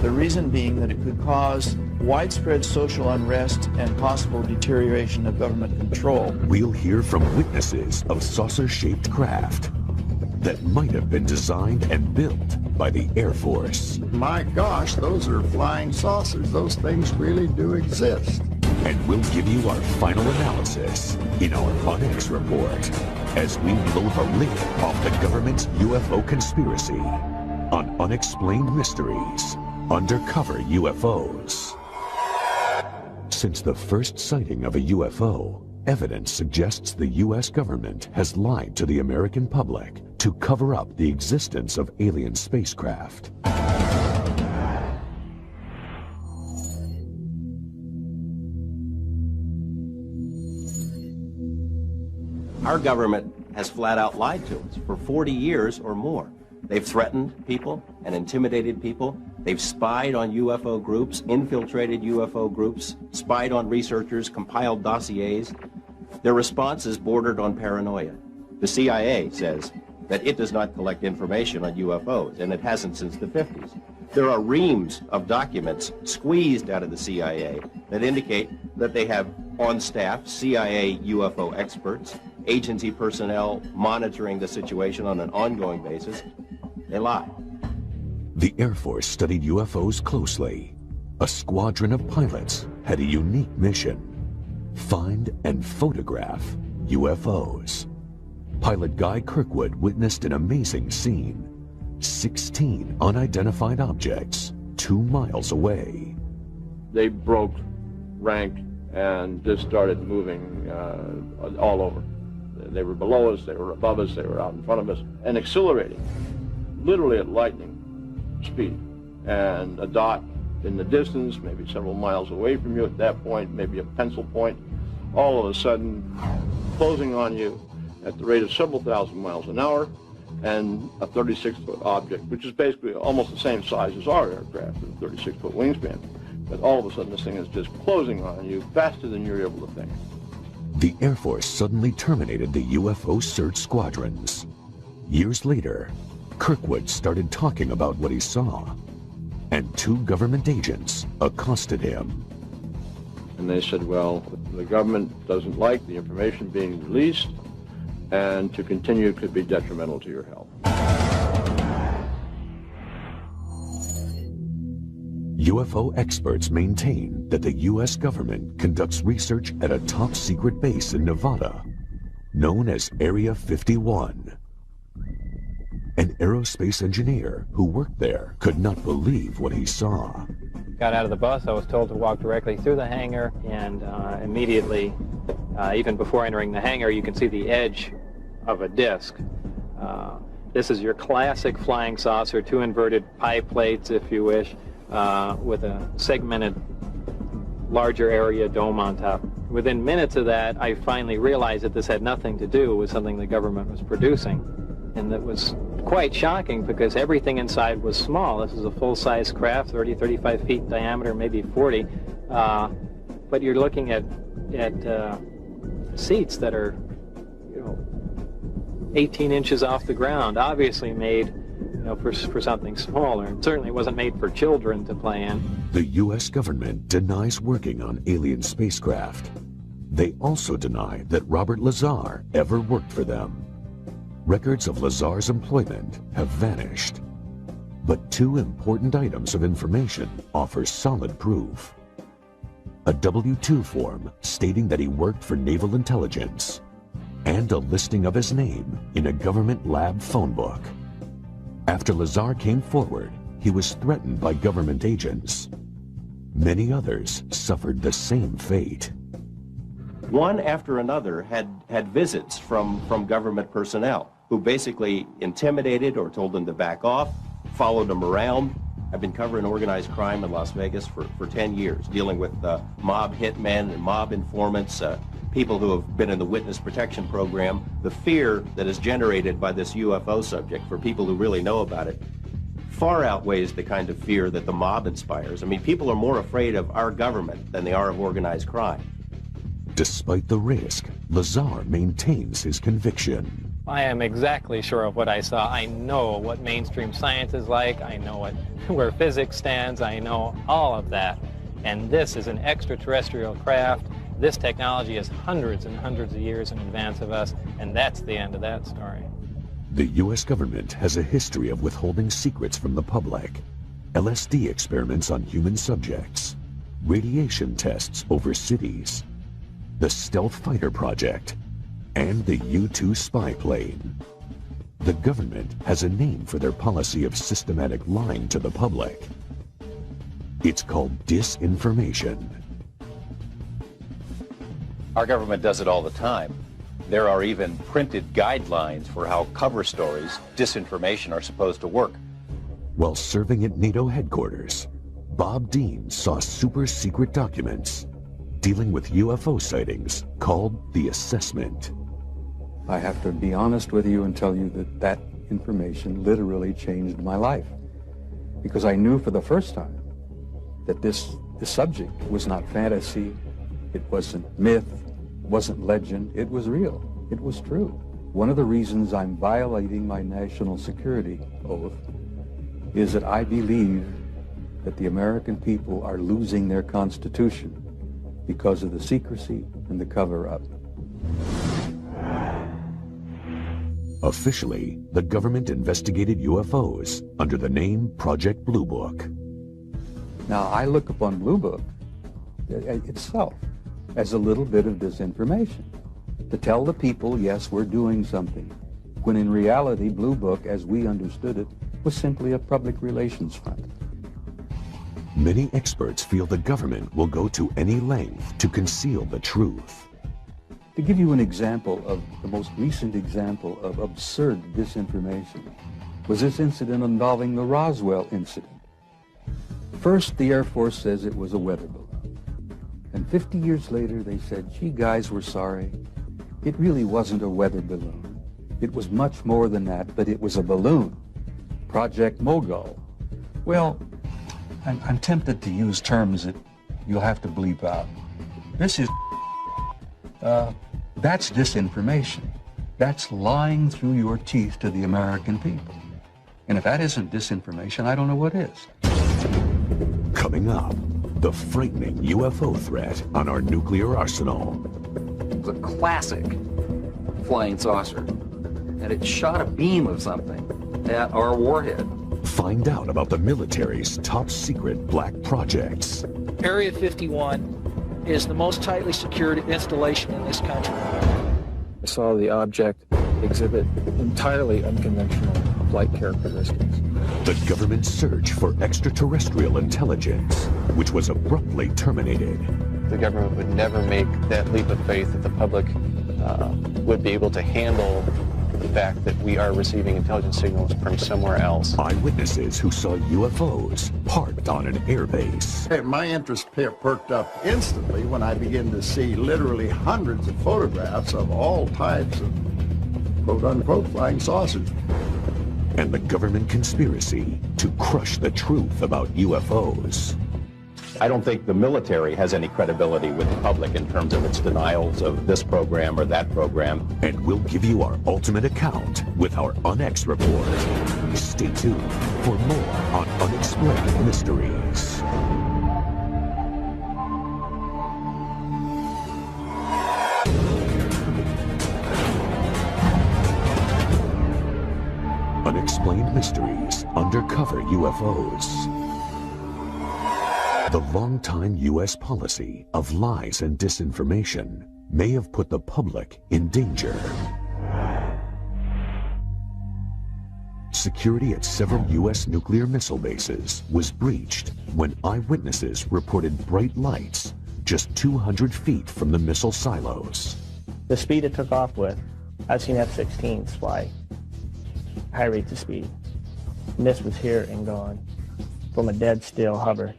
The reason being that it could cause widespread social unrest and possible deterioration of government control. We'll hear from witnesses of saucer-shaped craft that might have been designed and built by the Air Force. My gosh, those are flying saucers. Those things really do exist. And we'll give you our final analysis in our Unex report as we blow the lid off the government's UFO conspiracy on Unexplained Mysteries, Undercover UFOs. Since the first sighting of a UFO, evidence suggests the U.S. government has lied to the American public to cover up the existence of alien spacecraft. Our government has flat out lied to us for 40 years or more. They've threatened people and intimidated people. They've spied on UFO groups, infiltrated UFO groups, spied on researchers, compiled dossiers. Their response is bordered on paranoia. The CIA says that it does not collect information on UFOs, and it hasn't since the 50s. There are reams of documents squeezed out of the CIA that indicate that they have on staff CIA UFO experts, agency personnel monitoring the situation on an ongoing basis. They lie. The Air Force studied UFOs closely. A squadron of pilots had a unique mission: find and photograph UFOs. Pilot Guy Kirkwood witnessed an amazing scene: 16 unidentified objects 2 miles away. They broke rank and just started moving all over. They were below us, they were above us, they were out in front of us, and accelerating, literally at lightning speed. And a dot in the distance, maybe several miles away from you at that point, maybe a pencil point, all of a sudden closing on you at the rate of several thousand miles an hour, and a 36-foot object, which is basically almost the same size as our aircraft, with a 36-foot wingspan. But all of a sudden this thing is just closing on you faster than you're able to think. The Air Force suddenly terminated the UFO search squadrons. Years later, Kirkwood started talking about what he saw, and 2 government agents accosted him. And they said, well, the government doesn't like the information being released, and to continue could be detrimental to your health. UFO experts maintain that the U.S. government conducts research at a top-secret base in Nevada, known as Area 51. An aerospace engineer who worked there could not believe what he saw. Got out of the bus, I was told to walk directly through the hangar, and immediately, even before entering the hangar, you can see the edge of a disc. This is your classic flying saucer, 2 inverted pie plates, if you wish, with a segmented larger area dome on top. Within minutes of that, I finally realized that this had nothing to do with something the government was producing. And that was quite shocking because everything inside was small. This is a full-size craft, 30, 35 feet in diameter, maybe 40. But you're looking at seats that are, 18 inches off the ground, obviously made for something smaller. And certainly wasn't made for children to play in. The U.S. government denies working on alien spacecraft. They also deny that Robert Lazar ever worked for them. Records of Lazar's employment have vanished. But 2 important items of information offer solid proof. A W-2 form stating that he worked for Naval Intelligence, and a listing of his name in a government lab phone book. After Lazar came forward, he was threatened by government agents. Many others suffered the same fate. One after another had visits from government personnel who basically intimidated or told them to back off, followed them around. I've been covering organized crime in Las Vegas for 10 years, dealing with mob hitmen and mob informants, people who have been in the witness protection program. The fear that is generated by this UFO subject for people who really know about it far outweighs the kind of fear that the mob inspires. I mean, people are more afraid of our government than they are of organized crime. Despite the risk, Lazar maintains his conviction. I am exactly sure of what I saw. I know what mainstream science is like. I know where physics stands. I know all of that. And this is an extraterrestrial craft. This technology is hundreds and hundreds of years in advance of us, and that's the end of that story. The U.S. government has a history of withholding secrets from the public. LSD experiments on human subjects, radiation tests over cities, the Stealth Fighter Project, and the U-2 spy plane. The government has a name for their policy of systematic lying to the public. It's called disinformation. Our government does it all the time. There are even printed guidelines for how cover stories, disinformation, are supposed to work. While serving at NATO headquarters, Bob Dean saw super-secret documents dealing with UFO sightings called the Assessment. I have to be honest with you and tell you that that information literally changed my life, because I knew for the first time that the subject was not fantasy, it wasn't myth, it wasn't legend, it was real, it was true. One of the reasons I'm violating my national security oath is that I believe that the American people are losing their Constitution because of the secrecy and the cover-up. Officially, the government investigated UFOs under the name Project Blue Book. Now, I look upon Blue Book itself as a little bit of disinformation, to tell the people, yes, we're doing something, when in reality, Blue Book, as we understood it, was simply a public relations front. Many experts feel the government will go to any length to conceal the truth. To give you an example of the most recent example of absurd disinformation was this incident involving the Roswell incident. First, the Air Force says it was a weather balloon. And 50 years later, they said, gee, guys, we're sorry. It really wasn't a weather balloon. It was much more than that, but it was a balloon. Project Mogul. Well, I'm tempted to use terms that you'll have to bleep out. This is, that's disinformation. That's lying through your teeth to the American people. And if that isn't disinformation, I don't know what is. Coming up, the frightening UFO threat on our nuclear arsenal. It was a classic flying saucer, and it shot a beam of something at our warhead. Find out about the military's top secret black projects. Area 51 is the most tightly secured installation in this country. I saw the object exhibit entirely unconventional flight characteristics. The government's search for extraterrestrial intelligence, which was abruptly terminated. The government would never make that leap of faith that the public would be able to handle the fact that we are receiving intelligence signals from somewhere else. Eyewitnesses who saw UFOs parked on an airbase. Hey, my interest perked up instantly when I began to see literally hundreds of photographs of all types of quote-unquote flying saucers. And the government conspiracy to crush the truth about UFOs. I don't think the military has any credibility with the public in terms of its denials of this program or that program. And we'll give you our ultimate account with our UNX report. Stay tuned for more on Unexplained Mysteries. Unexplained Mysteries, Undercover UFOs. The long-time U.S. policy of lies and disinformation may have put the public in danger. Security at several U.S. nuclear missile bases was breached when eyewitnesses reported bright lights just 200 feet from the missile silos. The speed it took off with, I've seen F-16s fly high rates of speed. Mist was here and gone from a dead still hover.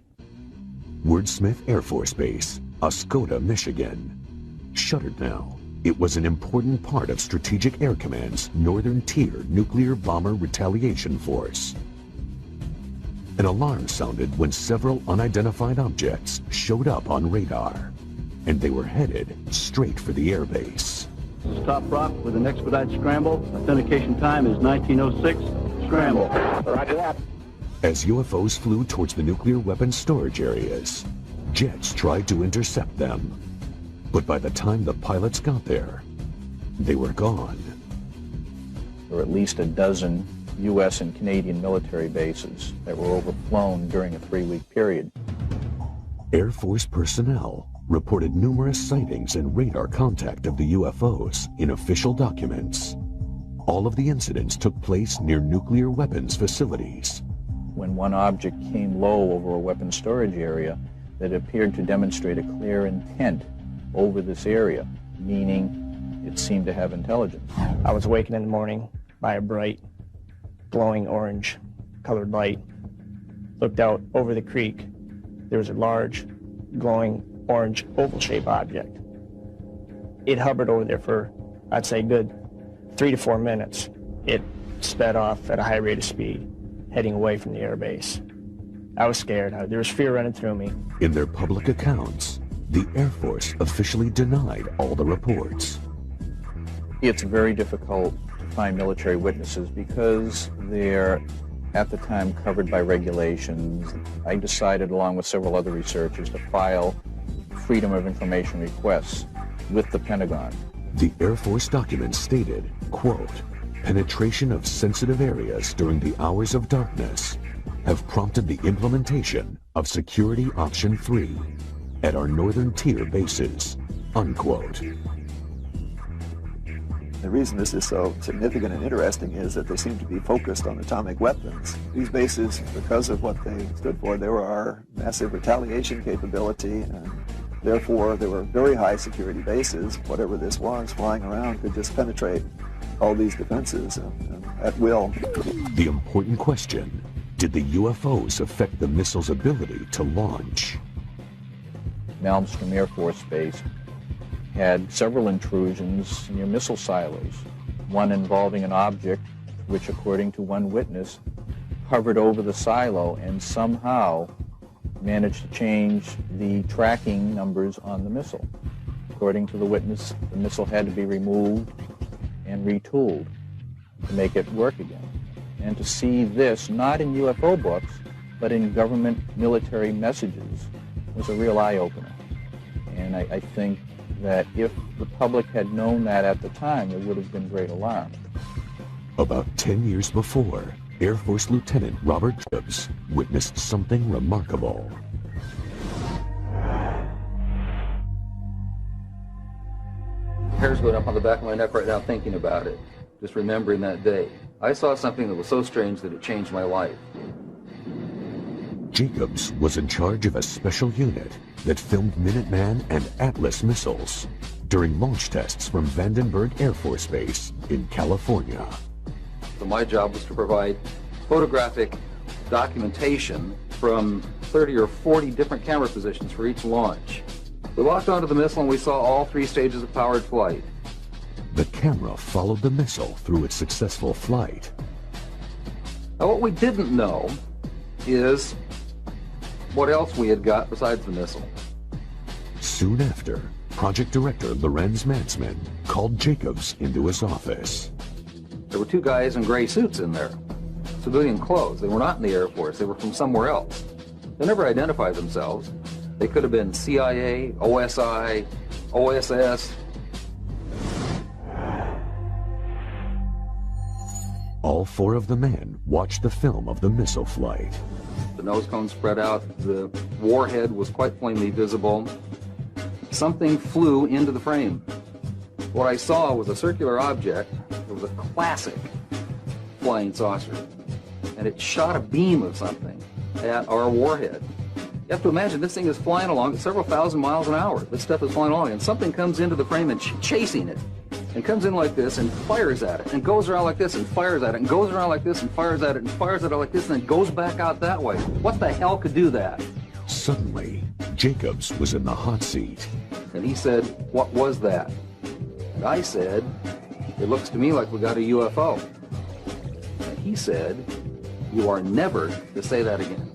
Wordsmith Air Force Base, Oscoda, Michigan. Shuttered now, it was an important part of Strategic Air Command's Northern Tier Nuclear Bomber Retaliation Force. An alarm sounded when several unidentified objects showed up on radar, and they were headed straight for the airbase. This is Top Rock with an expedited scramble. Authentication time is 1906. Scramble. Roger that. As UFOs flew towards the nuclear weapons storage areas, jets tried to intercept them. But by the time the pilots got there, they were gone. There were at least a dozen U.S. and Canadian military bases that were overflown during a 3-week period. Air Force personnel reported numerous sightings and radar contact of the UFOs in official documents. All of the incidents took place near nuclear weapons facilities. When one object came low over a weapons storage area, that appeared to demonstrate a clear intent over this area, meaning it seemed to have intelligence. I was awakened in the morning by a bright, glowing orange colored light. Looked out over the creek. There was a large, glowing orange oval-shaped object. It hovered over there for, I'd say, good 3 to 4 minutes. It sped off at a high rate of speed, heading away from the air base. I was scared. There was fear running through me. In their public accounts, the Air Force officially denied all the reports. It's very difficult to find military witnesses because they're, at the time, covered by regulations. I decided, along with several other researchers, to file Freedom of Information requests with the Pentagon. The Air Force documents stated, quote, penetration of sensitive areas during the hours of darkness have prompted the implementation of Security Option 3 at our northern tier bases, unquote. The reason this is so significant and interesting is that they seem to be focused on atomic weapons. These bases, because of what they stood for, there were massive retaliation capability, and therefore they were very high security bases. Whatever this was flying around could just penetrate all these defenses at will. The important question, did the UFOs affect the missile's ability to launch? Malmstrom Air Force Base had several intrusions near missile silos, one involving an object which, according to one witness, hovered over the silo and somehow managed to change the tracking numbers on the missile. According to the witness, the missile had to be removed and retooled to make it work again. And to see this, not in UFO books, but in government military messages, was a real eye-opener. And I think that if the public had known that at the time, there would have been great alarm. About 10 years before, Air Force Lieutenant Robert Jacobs witnessed something remarkable. Hair's going up on the back of my neck right now thinking about it, just remembering that day. I saw something that was so strange that it changed my life. Jacobs was in charge of a special unit that filmed Minuteman and Atlas missiles during launch tests from Vandenberg Air Force Base in California. So my job was to provide photographic documentation from 30 or 40 different camera positions for each launch. We walked onto the missile and we saw all 3 stages of powered flight. The camera followed the missile through its successful flight. Now what we didn't know is what else we had got besides the missile. Soon after, Project Director Lorenz Mansman called Jacobs into his office. There were 2 guys in gray suits in there, civilian clothes. They were not in the Air Force. They were from somewhere else. They never identified themselves. They could have been CIA, OSI, OSS. All 4 of the men watched the film of the missile flight. The nose cone spread out. The warhead was quite plainly visible. Something flew into the frame. What I saw was a circular object. It was a classic flying saucer. And it shot a beam of something at our warhead. You have to imagine this thing is flying along at several thousand miles an hour. This stuff is flying along, and something comes into the frame and chasing it. And comes in like this and fires at it, and goes around like this and fires at it, and goes around like this and fires at it, and fires at it like this, and then goes back out that way. What the hell could do that? Suddenly, Jacobs was in the hot seat. And he said, "What was that?" And I said, "It looks to me like we got a UFO." And he said, "You are never to say that again.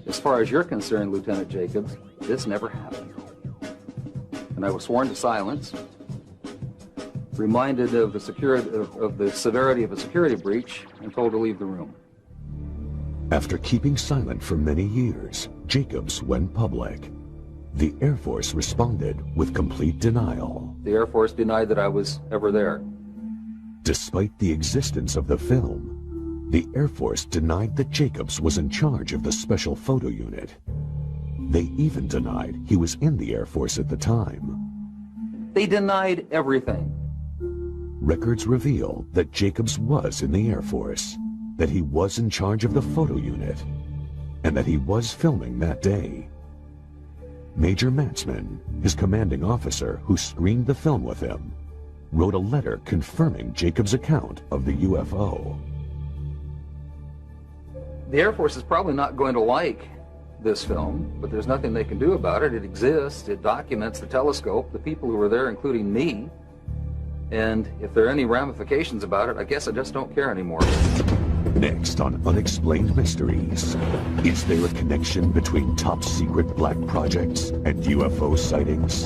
As far as you're concerned, Lieutenant Jacobs, this never happened." And I was sworn to silence. reminded of the severity of a security breach, and told to leave the room. After keeping silent for many years, Jacobs went public. The Air Force responded with complete denial. The Air Force denied that I was ever there. Despite the existence of the film, the Air Force denied that Jacobs was in charge of the Special Photo Unit. They even denied he was in the Air Force at the time. They denied everything. Records reveal that Jacobs was in the Air Force, that he was in charge of the photo unit, and that he was filming that day. Major Matzman, his commanding officer who screened the film with him, wrote a letter confirming Jacobs' account of the UFO. The Air Force is probably not going to like this film, but there's nothing they can do about it. It exists. It documents the telescope, the people who were there, including me. And if there are any ramifications about it, I guess I just don't care anymore. Next on Unexplained Mysteries, is there a connection between top-secret black projects and UFO sightings?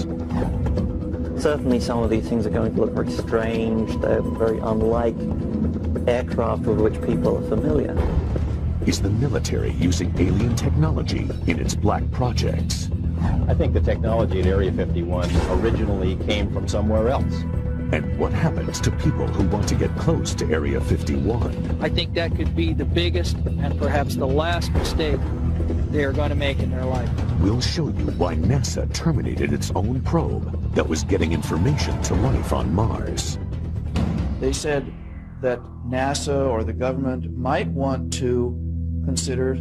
Certainly some of these things are going to look very strange. They're very unlike aircraft with which people are familiar. Is the military using alien technology in its black projects? I think the technology at Area 51 originally came from somewhere else. And what happens to people who want to get close to Area 51? I think that could be the biggest and perhaps the last mistake they are going to make in their life. We'll show you why NASA terminated its own probe that was getting information to life on Mars. They said that NASA or the government might want to consider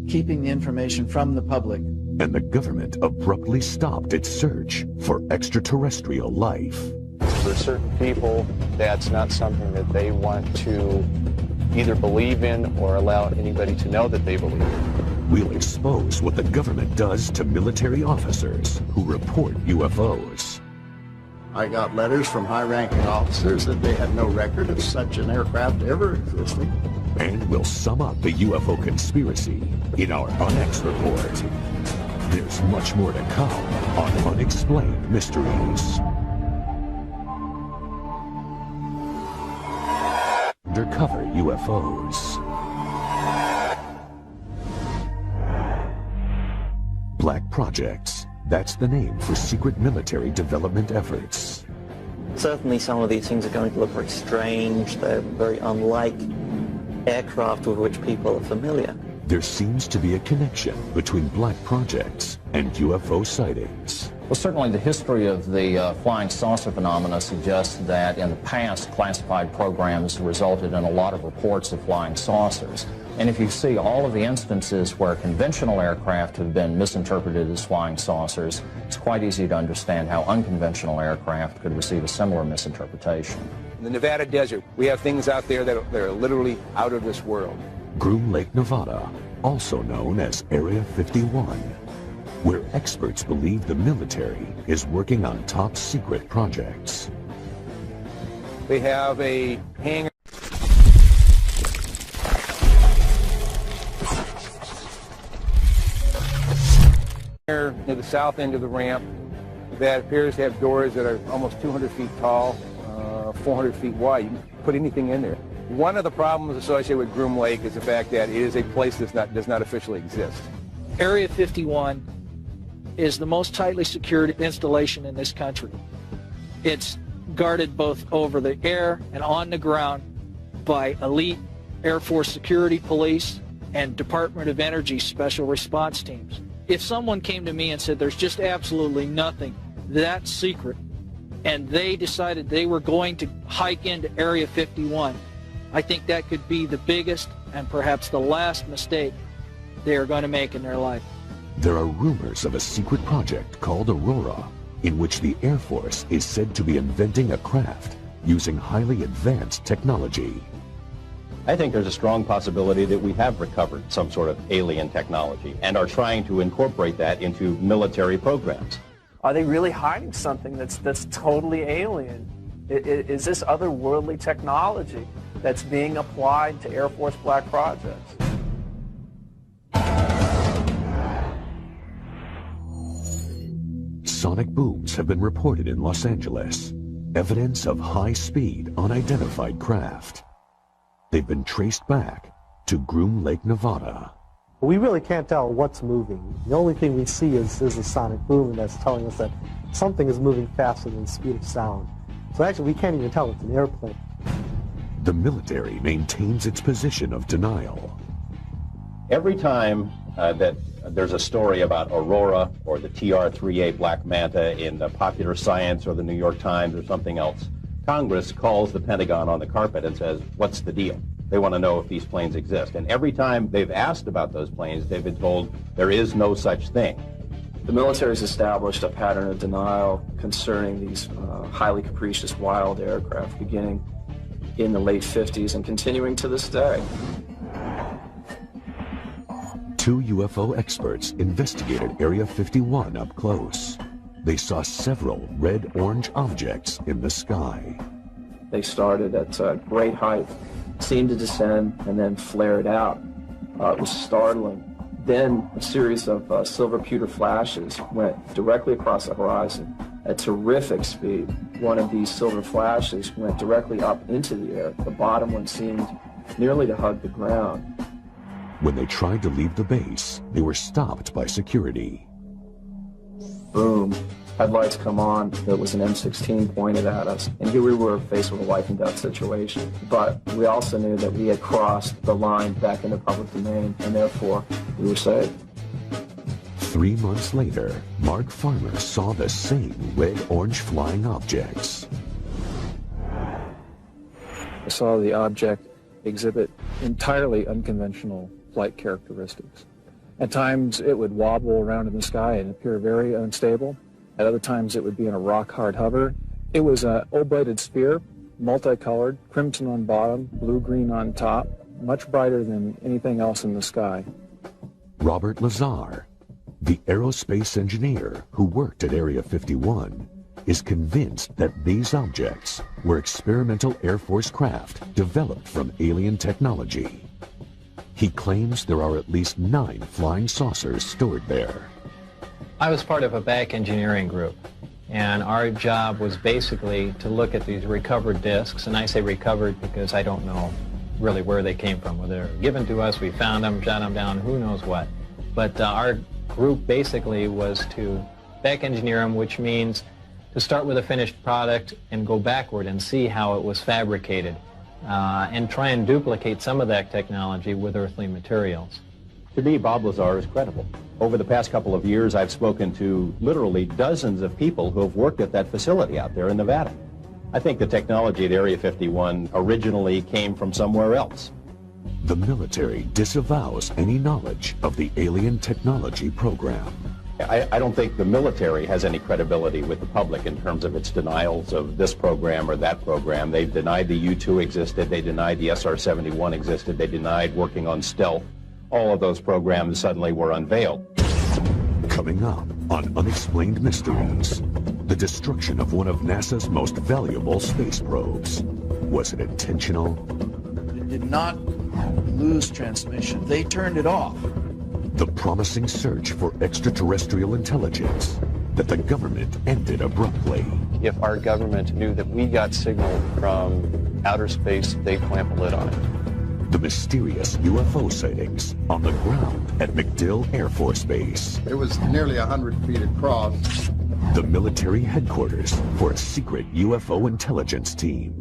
keeping the information from the public. And the government abruptly stopped its search for extraterrestrial life. For certain people, that's not something that they want to either believe in or allow anybody to know that they believe in. We'll expose what the government does to military officers who report UFOs. I got letters from high-ranking officers that they had no record of such an aircraft ever existing. And we'll sum up the UFO conspiracy in our Unex report. There's much more to come on Unexplained Mysteries. Undercover UFOs. Black projects. That's the name for secret military development efforts. Certainly some of these things are going to look very strange. They're very unlike aircraft with which people are familiar. There seems to be a connection between black projects and UFO sightings. Well, certainly the history of the flying saucer phenomena suggests that in the past, classified programs resulted in a lot of reports of flying saucers. And if you see all of the instances where conventional aircraft have been misinterpreted as flying saucers, it's quite easy to understand how unconventional aircraft could receive a similar misinterpretation. In the Nevada desert, we have things out there that are literally out of this world. Groom Lake, Nevada, also known as Area 51, where experts believe the military is working on top-secret projects. They have a hangar near the south end of the ramp that appears to have doors that are almost 200 feet tall, 400 feet wide. You can put anything in there. One of the problems associated with Groom Lake is the fact that it is a place that does not officially exist. Area 51 is the most tightly secured installation in this country. It's guarded both over the air and on the ground by elite Air Force security police and Department of Energy special response teams. If someone came to me and said there's just absolutely nothing that's secret, and they decided they were going to hike into Area 51, I think that could be the biggest and perhaps the last mistake they are going to make in their life. There are rumors of a secret project called Aurora, in which the Air Force is said to be inventing a craft using highly advanced technology. I think there's a strong possibility that we have recovered some sort of alien technology and are trying to incorporate that into military programs. Are they really hiding something that's totally alien? Is this otherworldly technology that's being applied to Air Force black projects? Sonic booms have been reported in Los Angeles, evidence of high-speed, unidentified craft. They've been traced back to Groom Lake, Nevada. We really can't tell what's moving. The only thing we see is a sonic boom, and that's telling us that something is moving faster than the speed of sound. So actually, we can't even tell it's an airplane. The military maintains its position of denial. Every time that there's a story about Aurora or the TR-3A Black Manta in Popular Science or the New York Times or something else, Congress calls the Pentagon on the carpet and says, what's the deal? They want to know if these planes exist. And every time they've asked about those planes, they've been told there is no such thing. The military's established a pattern of denial concerning these highly capricious wild aircraft beginning in the late 50s and continuing to this day. 2 UFO experts investigated Area 51 up close. They saw several red-orange objects in the sky. They started at great height, seemed to descend, and then flared out. It was startling. Then a series of silver pewter flashes went directly across the horizon at terrific speed. One of these silver flashes went directly up into the air. The bottom one seemed nearly to hug the ground. When they tried to leave the base, they were stopped by security. Boom. Headlights come on. There was an M16 pointed at us. And here we were faced with a life and death situation. But we also knew that we had crossed the line back into public domain, and therefore we were saved. 3 months later, Mark Farmer saw the same red-orange flying objects. I saw the object exhibit entirely unconventional flight characteristics. At times it would wobble around in the sky and appear very unstable. At other times it would be in a rock-hard hover. It was an O-bladed sphere, multicolored, crimson on bottom, blue-green on top, much brighter than anything else in the sky. Robert Lazar, the aerospace engineer who worked at Area 51, is convinced that these objects were experimental Air Force craft developed from alien technology. He claims there are at least 9 flying saucers stored there. I was part of a back engineering group, and our job was basically to look at these recovered discs, and I say recovered because I don't know really where they came from. Whether they were given to us, we found them, shot them down, who knows what. But our group basically was to back engineer them, which means to start with a finished product and go backward and see how it was fabricated, and try and duplicate some of that technology with earthly materials. To me, Bob Lazar is credible. Over the past couple of years, I've spoken to literally dozens of people who have worked at that facility out there in Nevada. I think the technology at Area 51 originally came from somewhere else. The military disavows any knowledge of the alien technology program. I don't think the military has any credibility with the public in terms of its denials of this program or that program. They've denied the U-2 existed, they denied the SR-71 existed, they denied working on stealth. All of those programs suddenly were unveiled. Coming up on Unexplained Mysteries, the destruction of one of NASA's most valuable space probes. Was it intentional? It did not lose transmission. They turned it off. The promising search for extraterrestrial intelligence that the government ended abruptly. If our government knew that we got signal from outer space, they'd clamp a lid on it. The mysterious UFO sightings on the ground at MacDill Air Force Base. It was nearly 100 feet across. The military headquarters for a secret UFO intelligence team.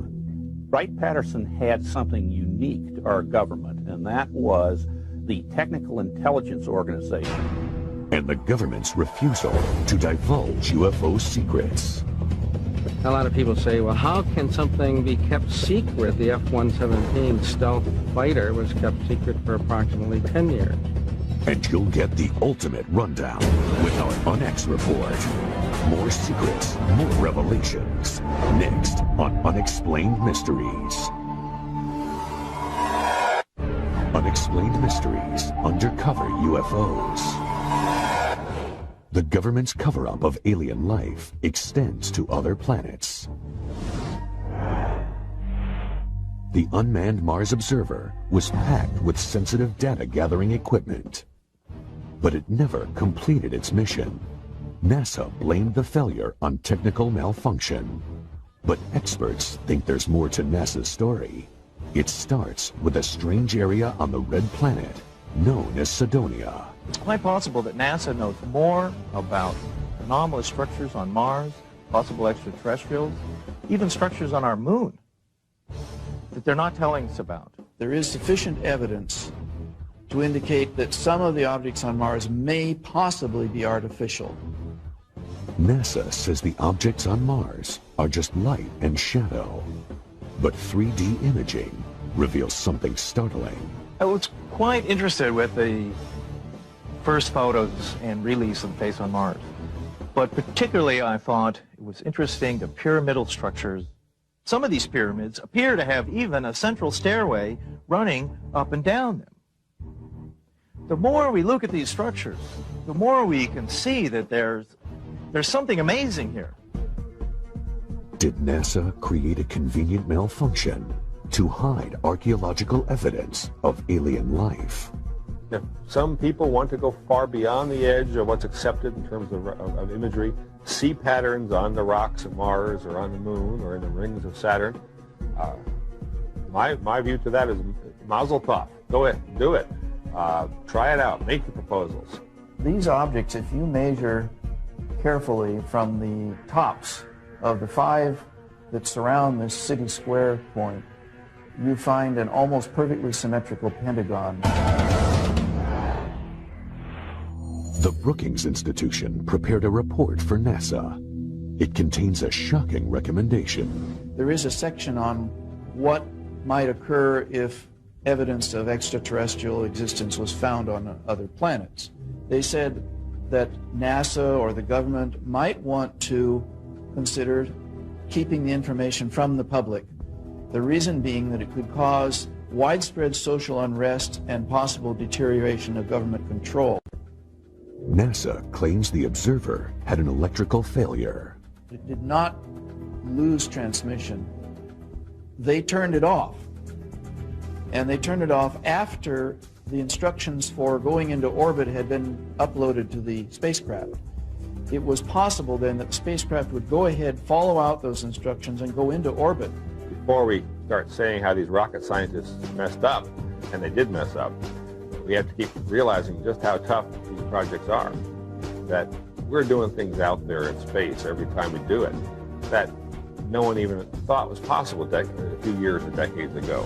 Wright-Patterson had something unique to our government, and that was the Technical Intelligence Organization. And the government's refusal to divulge UFO secrets. A lot of people say, well, how can something be kept secret? The F-117 stealth fighter was kept secret for approximately 10 years. And you'll get the ultimate rundown with our UNX report. More secrets, more revelations. Next on Unexplained Mysteries. Unexplained Mysteries, Undercover UFOs. The government's cover-up of alien life extends to other planets. The unmanned Mars Observer was packed with sensitive data-gathering equipment. But it never completed its mission. NASA blamed the failure on technical malfunction. But experts think there's more to NASA's story. It starts with a strange area on the red planet known as Cydonia. It's quite possible that NASA knows more about anomalous structures on Mars, possible extraterrestrials, even structures on our moon that they're not telling us about. There is sufficient evidence to indicate that some of the objects on Mars may possibly be artificial. NASA says the objects on Mars are just light and shadow. But 3D imaging reveals something startling. I was quite interested with the first photos and release of the face on Mars. But particularly I thought it was interesting the pyramidal structures. Some of these pyramids appear to have even a central stairway running up and down them. The more we look at these structures, the more we can see that there's something amazing here. Did NASA create a convenient malfunction to hide archaeological evidence of alien life? If some people want to go far beyond the edge of what's accepted in terms of imagery, see patterns on the rocks of Mars or on the moon or in the rings of Saturn, my view to that is mazel tov. Go ahead, do it. Try it out. Make the proposals. These objects, if you measure carefully from the tops of the 5 that surround this city square point, you find an almost perfectly symmetrical pentagon. The Brookings Institution prepared a report for NASA. It contains a shocking recommendation. There is a section on what might occur if evidence of extraterrestrial existence was found on other planets. They said that NASA or the government might want to consider keeping the information from the public. The reason being that it could cause widespread social unrest and possible deterioration of government control. NASA claims the observer had an electrical failure. It did not lose transmission. They turned it off. And they turned it off after the instructions for going into orbit had been uploaded to the spacecraft. It was possible then that the spacecraft would go ahead, follow out those instructions, and go into orbit. Before we start saying how these rocket scientists messed up, and they did mess up, we have to keep realizing just how tough these projects are. That we're doing things out there in space every time we do it that no one even thought was possible a few years or decades ago.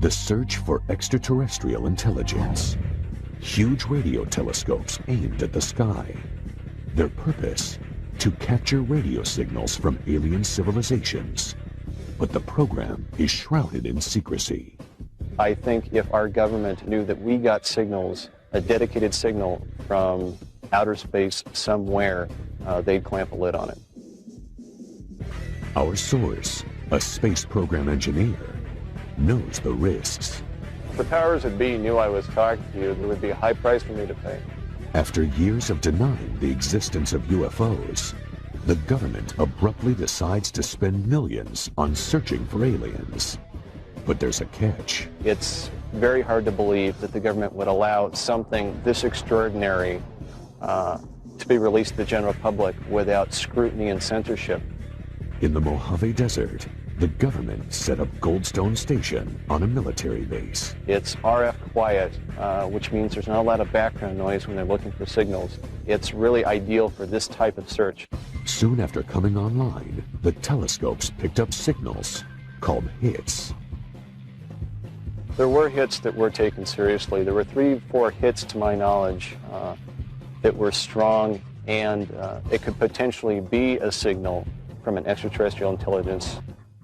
The search for extraterrestrial intelligence. Huge radio telescopes aimed at the sky. Their purpose? To capture radio signals from alien civilizations. But the program is shrouded in secrecy. I think if our government knew that we got signals, a dedicated signal from outer space somewhere, they'd clamp a lid on it. Our source, a space program engineer, knows the risks. If the powers that be knew I was talking to you, there would be a high price for me to pay. After years of denying the existence of UFOs, the government abruptly decides to spend millions on searching for aliens. But there's a catch. It's very hard to believe that the government would allow something this extraordinary to be released to the general public without scrutiny and censorship. In the Mojave Desert, the government set up Goldstone Station on a military base. It's RF quiet, which means there's not a lot of background noise when they're looking for signals. It's really ideal for this type of search. Soon after coming online, the telescopes picked up signals called hits. There were hits that were taken seriously. There were 3-4 hits, to my knowledge, that were strong, and it could potentially be a signal from an extraterrestrial intelligence.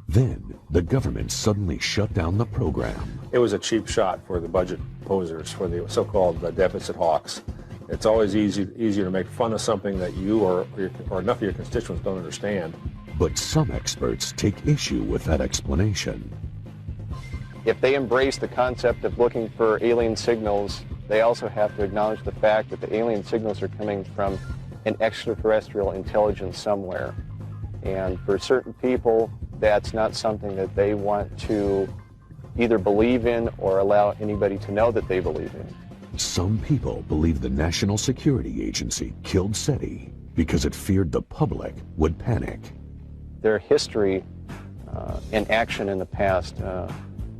Then, the government suddenly shut down the program. It was a cheap shot for the budget posers, for the so-called deficit hawks. It's always easier to make fun of something that you or enough of your constituents don't understand. But some experts take issue with that explanation. If they embrace the concept of looking for alien signals, they also have to acknowledge the fact that the alien signals are coming from an extraterrestrial intelligence somewhere. And for certain people, that's not something that they want to either believe in or allow anybody to know that they believe in. Some people believe the National Security Agency killed SETI because it feared the public would panic. their history and action in the past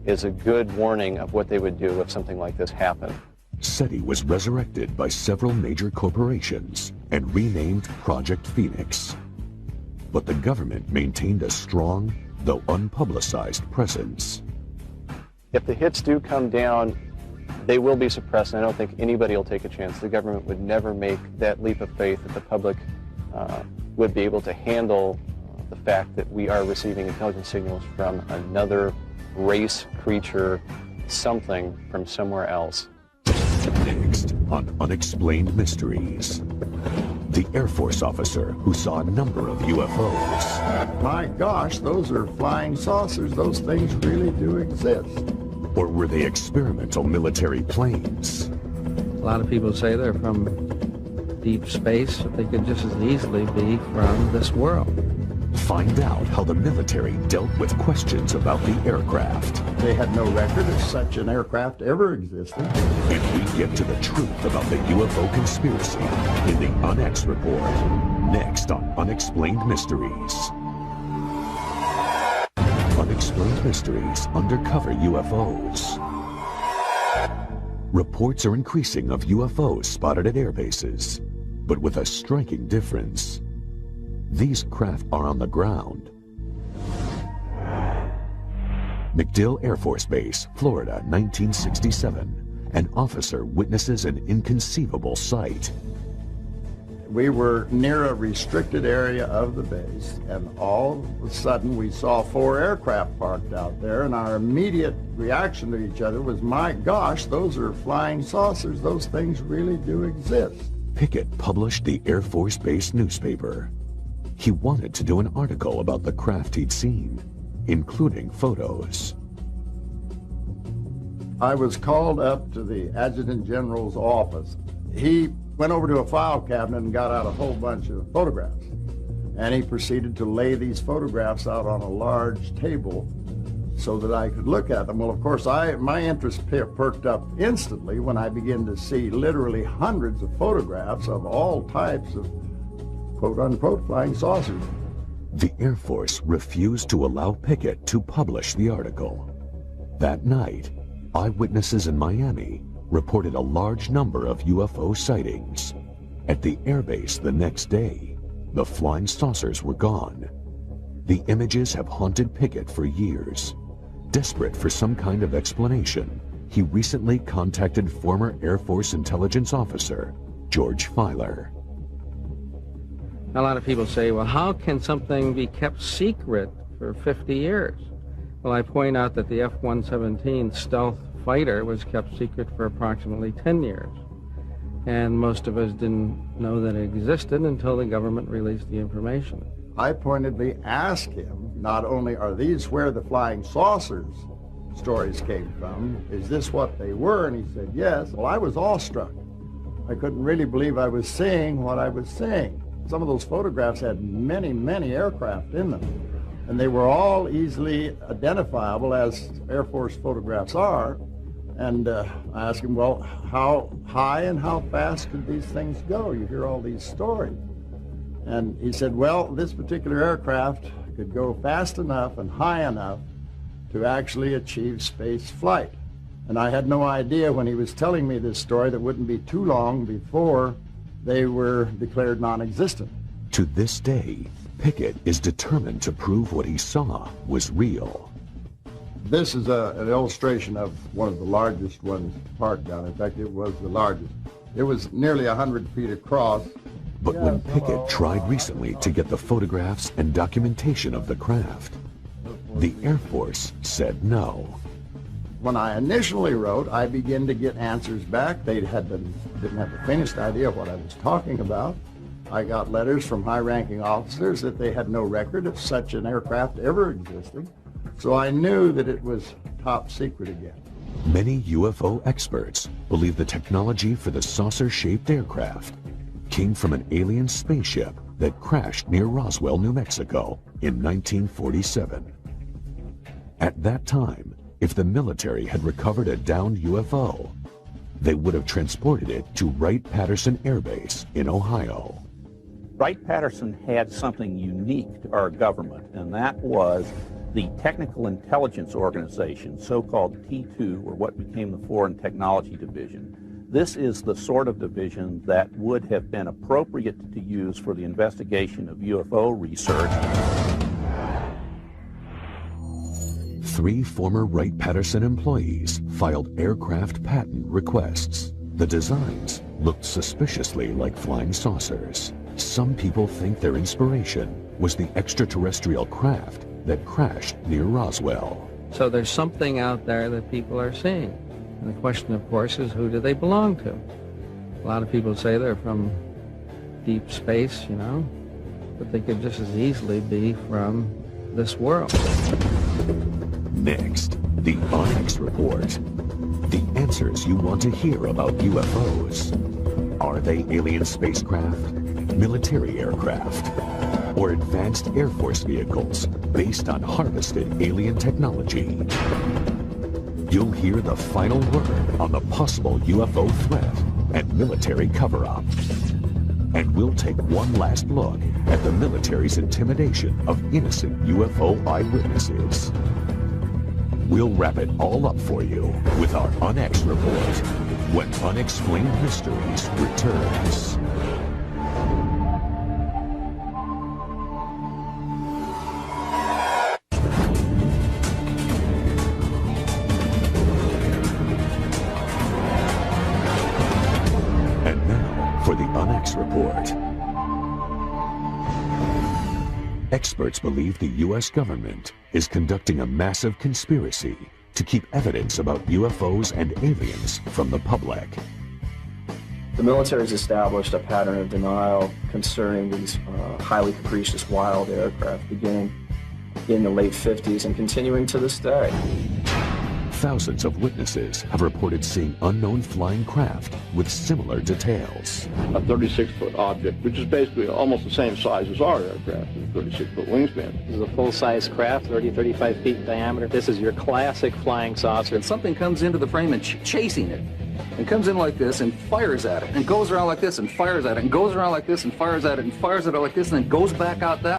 is a good warning of what they would do if something like this happened. SETI was resurrected by several major corporations and renamed Project Phoenix. But the government maintained a strong, though unpublicized, presence. If the hits do come down, they will be suppressed, and I don't think anybody will take a chance. The government would never make that leap of faith that the public would be able to handle the fact that we are receiving intelligence signals from another race, creature, something from somewhere else. Next on Unexplained Mysteries, the Air Force officer who saw a number of UFOs. My gosh, those are flying saucers. Those things really do exist. Or were they experimental military planes? A lot of people say they're from deep space, but they could just as easily be from this world. Find out how the military dealt with questions about the aircraft. They had no record of such an aircraft ever existing. And we get to the truth about the UFO conspiracy in the UNX Report. Next on Unexplained Mysteries. Unexplained Mysteries Undercover UFOs. Reports are increasing of UFOs spotted at air bases, but with a striking difference. These craft are on the ground. MacDill Air Force Base, Florida, 1967. An officer witnesses an inconceivable sight. We were near a restricted area of the base, and all of a sudden we saw 4 aircraft parked out there, and our immediate reaction to each other was, my gosh, those are flying saucers. Those things really do exist. Pickett published the Air Force Base newspaper. He wanted to do an article about the craft he'd seen, including photos. I was called up to the Adjutant General's office. He went over to a file cabinet and got out a whole bunch of photographs. And he proceeded to lay these photographs out on a large table so that I could look at them. Well, of course, my interest perked up instantly when I began to see literally hundreds of photographs of all types of quote-unquote flying saucers. The Air Force refused to allow Pickett to publish the article. That night, eyewitnesses in Miami reported a large number of UFO sightings. At the airbase the next day, the flying saucers were gone. The images have haunted Pickett for years. Desperate for some kind of explanation, he recently contacted former Air Force intelligence officer George Filer. A lot of people say, well, how can something be kept secret for 50 years? Well, I point out that the F-117 stealth fighter was kept secret for approximately 10 years. And most of us didn't know that it existed until the government released the information. I pointedly asked him, not only are these where the flying saucers stories came from, is this what they were? And he said, yes. Well, I was awestruck. I couldn't really believe I was seeing what I was seeing. Some of those photographs had many, many aircraft in them. And they were all easily identifiable, as Air Force photographs are. And I asked him, well, how high and how fast could these things go? You hear all these stories. And he said, well, this particular aircraft could go fast enough and high enough to actually achieve space flight. And I had no idea when he was telling me this story that wouldn't be too long before they were declared non-existent. To this day, Pickett is determined to prove what he saw was real. This is an illustration of one of the largest ones parked down. In fact, it was the largest. It was nearly 100 feet across. But when Pickett tried recently to get the photographs and documentation of the craft, the Air Force said no. When I initially wrote, I began to get answers back. They didn't have the faintest idea what I was talking about. I got letters from high-ranking officers that they had no record of such an aircraft ever existing. So I knew that it was top secret again. Many UFO experts believe the technology for the saucer-shaped aircraft came from an alien spaceship that crashed near Roswell, New Mexico in 1947. At that time, if the military had recovered a downed UFO, they would have transported it to Wright-Patterson Air Base in Ohio. Wright-Patterson had something unique to our government, and that was the Technical Intelligence Organization, so-called T2, or what became the Foreign Technology Division. This is the sort of division that would have been appropriate to use for the investigation of UFO research. 3 former Wright-Patterson employees filed aircraft patent requests. The designs looked suspiciously like flying saucers. Some people think their inspiration was the extraterrestrial craft that crashed near Roswell. So there's something out there that people are seeing. And the question, of course, is who do they belong to? A lot of people say they're from deep space, you know, but they could just as easily be from this world. Next, the Onyx Report. The answers you want to hear about UFOs. Are they alien spacecraft, military aircraft, or advanced Air Force vehicles based on harvested alien technology? You'll hear the final word on the possible UFO threat and military cover-up. And we'll take one last look at the military's intimidation of innocent UFO eyewitnesses. We'll wrap it all up for you with our Unex Report when Unexplained Mysteries returns. And now for the Unex Report. Experts believe the U.S. government is conducting a massive conspiracy to keep evidence about UFOs and aliens from the public. The military has established a pattern of denial concerning these highly capricious wild aircraft beginning in the late 50s and continuing to this day. Thousands of witnesses have reported seeing unknown flying craft with similar details. A 36-foot object, which is basically almost the same size as our aircraft, with a 36-foot wingspan. This is a full-size craft, 30, 35 feet in diameter. This is your classic flying saucer. And something comes into the frame and chasing it. And comes in like this and fires at it. And goes around like this and fires at it. And goes around like this and fires at it and fires at it like this and then goes back out that